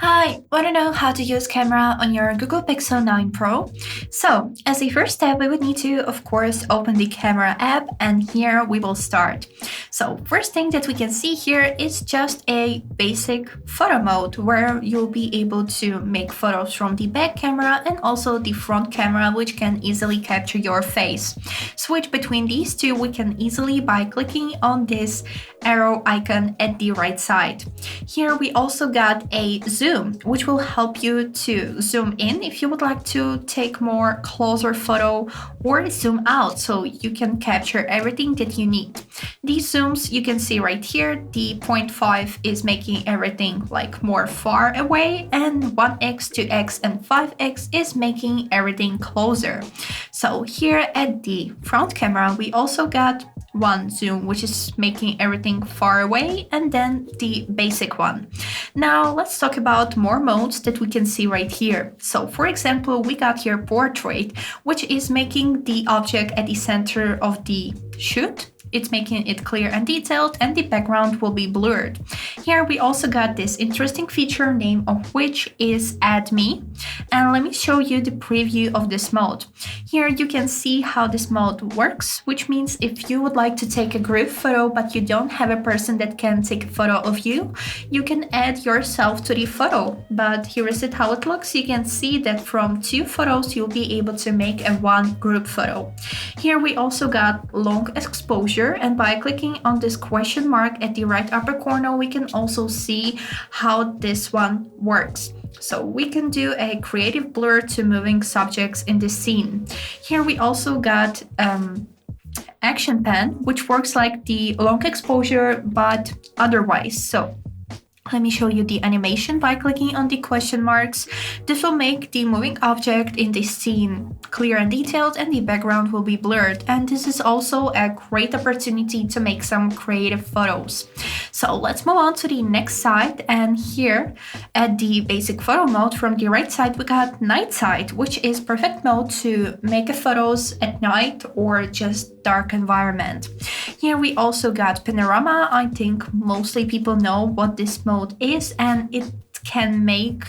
Hi, want to know how to use camera on your Google Pixel 9 Pro? So, as a first step, we would need to, of course, open the camera app, and here we will start. So, first thing that we can see here is just a basic photo mode where you'll be able to make photos from the back camera and also the front camera, which can easily capture your face. Switch between these two we can easily by clicking on this arrow icon at the right side. Here we also got a zoom, which will help you to zoom in if you would like to take more closer photo, or zoom out so you can capture everything that you need. These zooms you can see right here. The 0.5 is making everything like more far away, and 1x, 2x, and 5x is making everything closer. So here at the front camera we also got one zoom, which is making everything far away, and then the basic one. Now let's talk about more modes that we can see right here. So for example, we got here portrait, which is making the object at the center of the shoot. It's making it clear and detailed, and the background will be blurred. Here we also got this interesting feature, name of which is Add Me. And let me show you the preview of this mode. Here you can see how this mode works, which means if you would like to take a group photo but you don't have a person that can take a photo of you, you can add yourself to the photo. But here is it how it looks. You can see that from 2 photos you'll be able to make a 1 group photo. Here we also got long exposure, and by clicking on this question mark at the right upper corner we can also see how this one works. So we can do a creative blur to moving subjects in the scene. Here we also got action pan, which works like the long exposure but otherwise. So let me show you the animation by clicking on the question marks. This will make the moving object in the scene clear and detailed, and the background will be blurred. And this is also a great opportunity to make some creative photos. So let's move on to the next side, and here at the basic photo mode from the right side we got Night Sight, which is perfect mode to make photos at night or just dark environment. Here we also got Panorama. I think mostly people know what this mode is, and it can make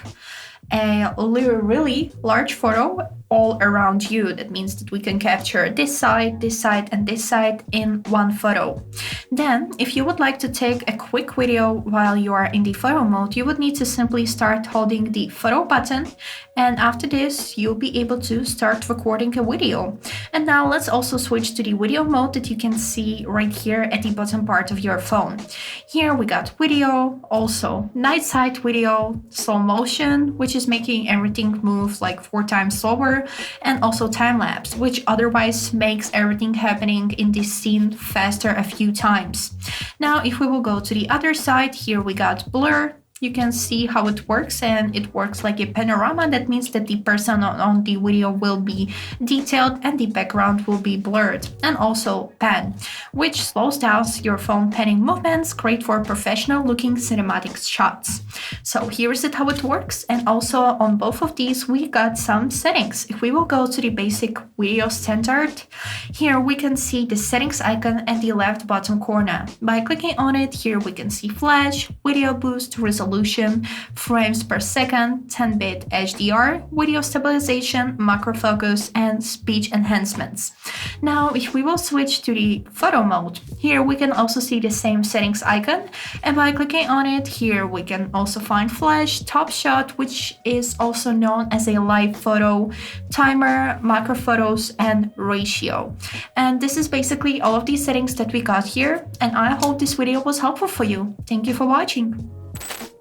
a really large photo all around you. That means that we can capture this side, and this side in one photo. Then if you would like to take a quick video while you are in the photo mode, you would need to simply start holding the photo button, and after this you'll be able to start recording a video. And now let's also switch to the video mode that you can see right here at the bottom part of your phone. Here we got video, also night sight video, slow motion, which is making everything move like 4 times slower, and also time-lapse, which otherwise makes everything happening in this scene faster a few times. Now if we will go to the other side, here we got blur. You can see how it works, and it works like a panorama. That means that the person on the video will be detailed and the background will be blurred. And also pan, which slows down your phone panning movements, great for professional looking cinematic shots. So here is it how it works, and also on both of these we got some settings. If we will go to the basic video standard, here we can see the settings icon at the left bottom corner. By clicking on it, here we can see flash, video boost, resolution, frames per second, 10-bit HDR, video stabilization, macro focus, and speech enhancements. Now if we will switch to the photo mode, here we can also see the same settings icon, and by clicking on it, here we can also find flash, top shot, which is also known as a live photo, timer, macro photos, and ratio. And this is basically all of these settings that we got here, and I hope this video was helpful for you. Thank you for watching.